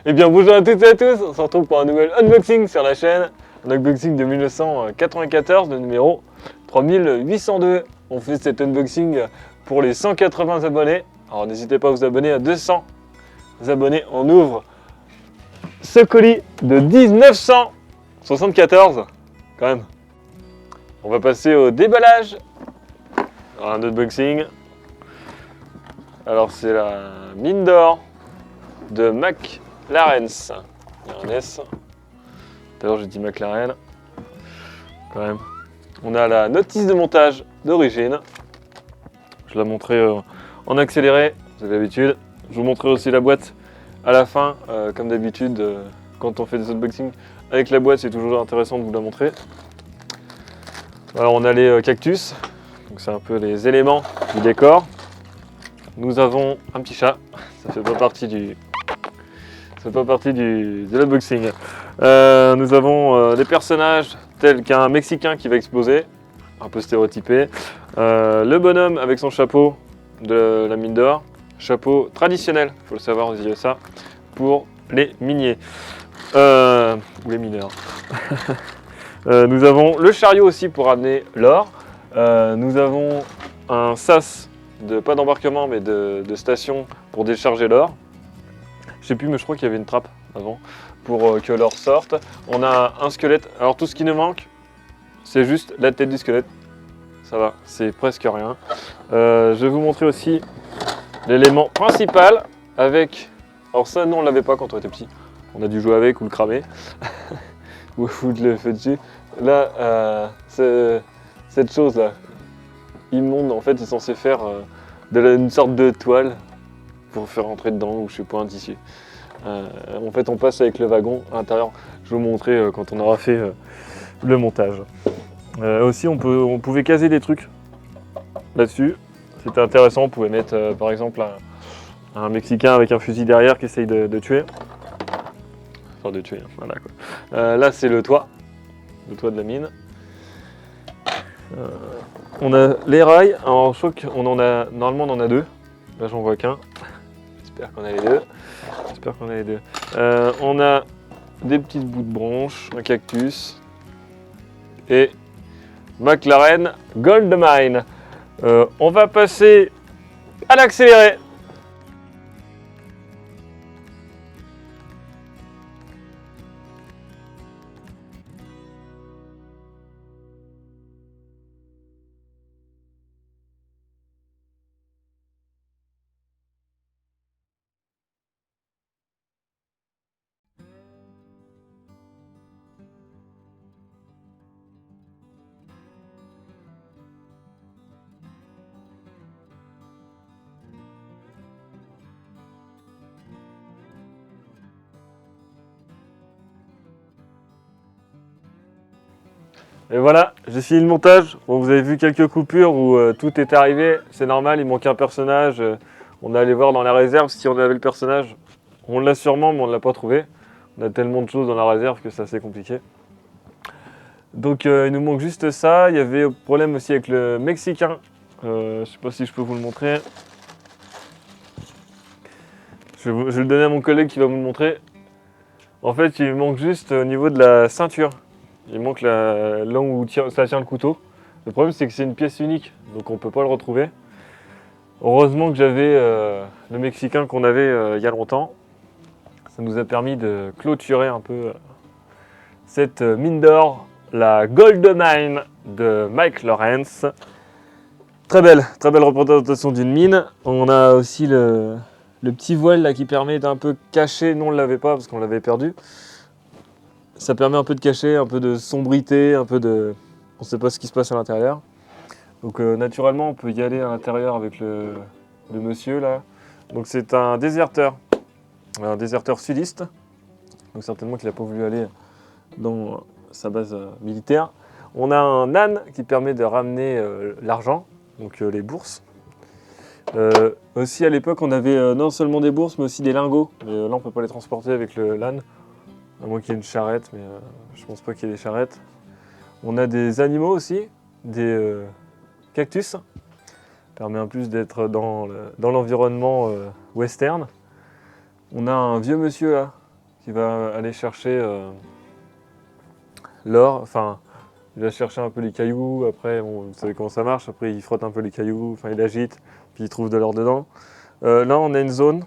Eh bien bonjour à toutes et à tous, on se retrouve pour un nouvel unboxing sur la chaîne. Un unboxing de 1994, le numéro 3802. On fait cet unboxing pour les 180 abonnés. Alors n'hésitez pas à vous abonner à 200 abonnés. On ouvre ce colis de 1974, quand même. On va passer au déballage. Alors, un unboxing. Alors c'est la mine d'or de McLaren. Il y a un S. Tout à l'heure j'ai dit McLaren. Quand même. On a la notice de montage d'origine. Je la montrerai en accéléré, vous avez l'habitude. Je vous montrerai aussi la boîte à la fin, comme d'habitude, quand on fait des unboxings. Avec la boîte, c'est toujours intéressant de vous la montrer. Alors on a les cactus, donc c'est un peu les éléments du décor. Nous avons un petit chat, ça fait pas partie de l'unboxing. Nous avons des personnages tels qu'un Mexicain qui va exploser, un peu stéréotypé. Le bonhomme avec son chapeau de la mine d'or, chapeau traditionnel, il faut le savoir aux USA, pour les miniers, ou les mineurs. Nous avons le chariot aussi pour amener l'or. Nous avons un sas, pas d'embarquement mais de station pour décharger l'or. Je sais plus, mais je crois qu'il y avait une trappe avant pour que l'or sorte. On a un squelette. Alors tout ce qui nous manque, c'est juste la tête du squelette. Ça va, c'est presque rien. Je vais vous montrer aussi l'élément principal avec... Alors ça, non, on l'avait pas quand on était petit. On a dû jouer avec ou le cramer. Ou foutre le feu dessus. Là, cette chose-là, immonde, en fait, est censé faire une sorte de toile pour faire rentrer dedans, ou je sais pas, un tissu. En fait, on passe avec le wagon à l'intérieur. Je vais vous montrer quand on aura fait le montage. Aussi, on pouvait caser des trucs là-dessus. C'était intéressant. On pouvait mettre, par exemple, un Mexicain avec un fusil derrière qui essaye de tuer. Enfin, de tuer, voilà quoi. Là, c'est le toit de la mine. On a les rails. Alors, je crois qu'on en a, normalement, on en a deux. Là, j'en vois qu'un. J'espère qu'on a les deux. On a des petites bouts de bronche, un cactus et McLaren Goldmine. On va passer à l'accéléré. Et voilà, j'ai fini le montage. Bon, vous avez vu quelques coupures où tout est arrivé. C'est normal, il manquait un personnage. On est allé voir dans la réserve si on avait le personnage. On l'a sûrement, mais on ne l'a pas trouvé. On a tellement de choses dans la réserve que c'est assez compliqué. Donc il nous manque juste ça. Il y avait un problème aussi avec le Mexicain. Je ne sais pas si je peux vous le montrer. Je vais le donner à mon collègue qui va vous le montrer. En fait, il manque juste au niveau de la ceinture. Il manque là où ça tient le couteau. Le problème, c'est que c'est une pièce unique, donc on ne peut pas le retrouver. Heureusement que j'avais le Mexicain qu'on avait il y a longtemps. Ça nous a permis de clôturer un peu cette mine d'or, la Goldmine de Mike Lawrence. Très belle représentation d'une mine. On a aussi le petit voile là qui permet d'un peu cacher. Non, on ne l'avait pas parce qu'on l'avait perdu. Ça permet un peu de cacher, un peu de sombrité, un peu de... On ne sait pas ce qui se passe à l'intérieur. Donc naturellement, on peut y aller à l'intérieur avec le monsieur là. Donc c'est un déserteur sudiste. Donc certainement qu'il n'a pas voulu aller dans sa base militaire. On a un âne qui permet de ramener l'argent, donc les bourses. Aussi à l'époque, on avait non seulement des bourses, mais aussi des lingots. Mais là, on ne peut pas les transporter avec l'âne. À moins qu'il y ait une charrette, mais je pense pas qu'il y ait des charrettes. On a des animaux aussi, des cactus. Ça permet en plus d'être dans l'environnement western. On a un vieux monsieur là, qui va aller chercher l'or. Enfin, il va chercher un peu les cailloux. Après, bon, vous savez comment ça marche. Après, il frotte un peu les cailloux. Enfin, il agite. Puis il trouve de l'or dedans. Là, on a une zone.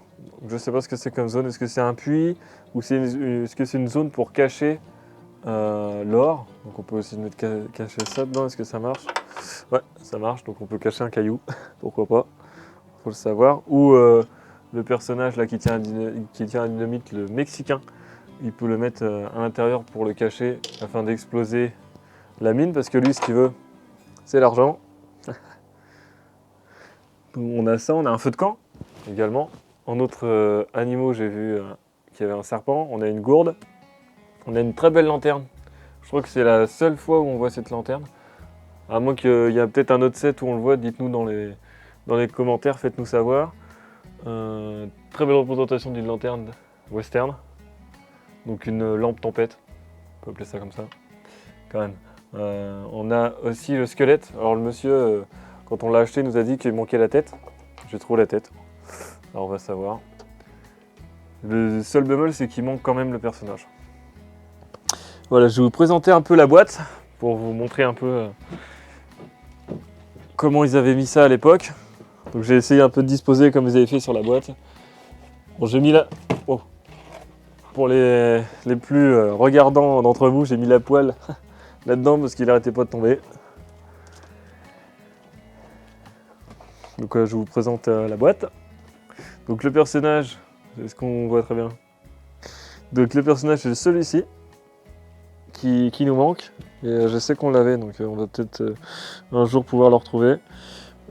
Je ne sais pas ce que c'est comme zone. Est-ce que c'est un puits ou est-ce que c'est une zone pour cacher l'or? Donc on peut aussi mettre cacher ça dedans. Est-ce que ça marche? Ouais, ça marche. Donc on peut cacher un caillou. Pourquoi pas? Faut le savoir. Ou le personnage là qui tient un dynamite, le Mexicain, il peut le mettre à l'intérieur pour le cacher afin d'exploser la mine, parce que lui, ce qu'il veut, c'est l'argent. On a ça, on a un feu de camp également. En autres animaux, j'ai vu qu'il y avait un serpent, on a une gourde, on a une très belle lanterne. Je crois que c'est la seule fois où on voit cette lanterne. À moins qu'il y a peut-être un autre set où on le voit, dites-nous dans les commentaires, faites-nous savoir. Très belle représentation d'une lanterne western. Donc une lampe tempête, on peut appeler ça comme ça, quand même. On a aussi le squelette. Alors le monsieur, quand on l'a acheté, nous a dit qu'il manquait la tête. J'ai trouvé la tête. Alors on va savoir. Le seul bémol, c'est qu'il manque quand même le personnage. Voilà, je vais vous présenter un peu la boîte pour vous montrer un peu comment ils avaient mis ça à l'époque. Donc j'ai essayé un peu de disposer comme ils avaient fait sur la boîte. Bon, j'ai mis là. Oh. Pour les plus regardants d'entre vous, j'ai mis la poêle là-dedans parce qu'il n'arrêtait pas de tomber. Donc je vous présente la boîte. Donc le personnage, est-ce qu'on voit très bien? Donc le personnage c'est celui-ci qui nous manque. Et je sais qu'on l'avait, donc on va peut-être un jour pouvoir le retrouver.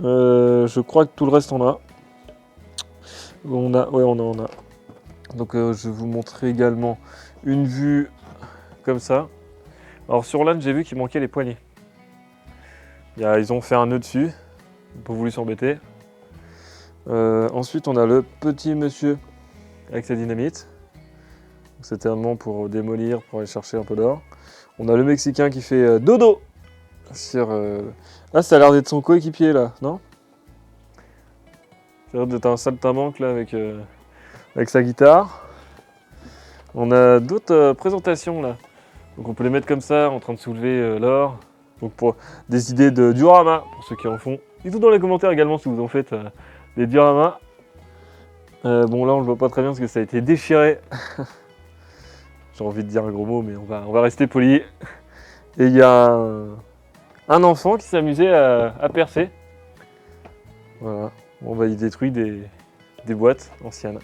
Je crois que tout le reste on a. On a. Donc je vais vous montrer également une vue comme ça. Alors sur l'âne, j'ai vu qu'il manquait les poignets. Ils ont fait un nœud dessus, ils n'ont pas voulu s'embêter. Ensuite, on a le petit monsieur avec sa dynamite. C'était un moment pour démolir, pour aller chercher un peu d'or. On a le Mexicain qui fait dodo sur... Ah, ça a l'air d'être son coéquipier là, non? Ça a l'air d'être un saltimbanque là avec sa guitare. On a d'autres présentations là. Donc on peut les mettre comme ça, en train de soulever l'or. Donc pour des idées de diorama, pour ceux qui en font. Dites-nous dans les commentaires également si vous en faites des dioramas. Bon là on le voit pas très bien parce que ça a été déchiré. J'ai envie de dire un gros mot mais on va rester poli. Et il y a un enfant qui s'amusait à percer. Voilà, bon bah il détruit des boîtes anciennes.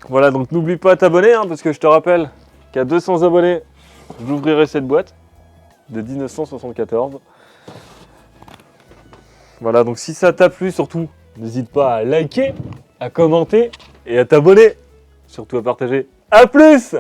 Voilà, donc n'oublie pas de t'abonner, hein, parce que je te rappelle qu'à 200 abonnés, j'ouvrirai cette boîte de 1974. Voilà, donc si ça t'a plu, surtout, n'hésite pas à liker, à commenter et à t'abonner. Surtout à partager. A plus!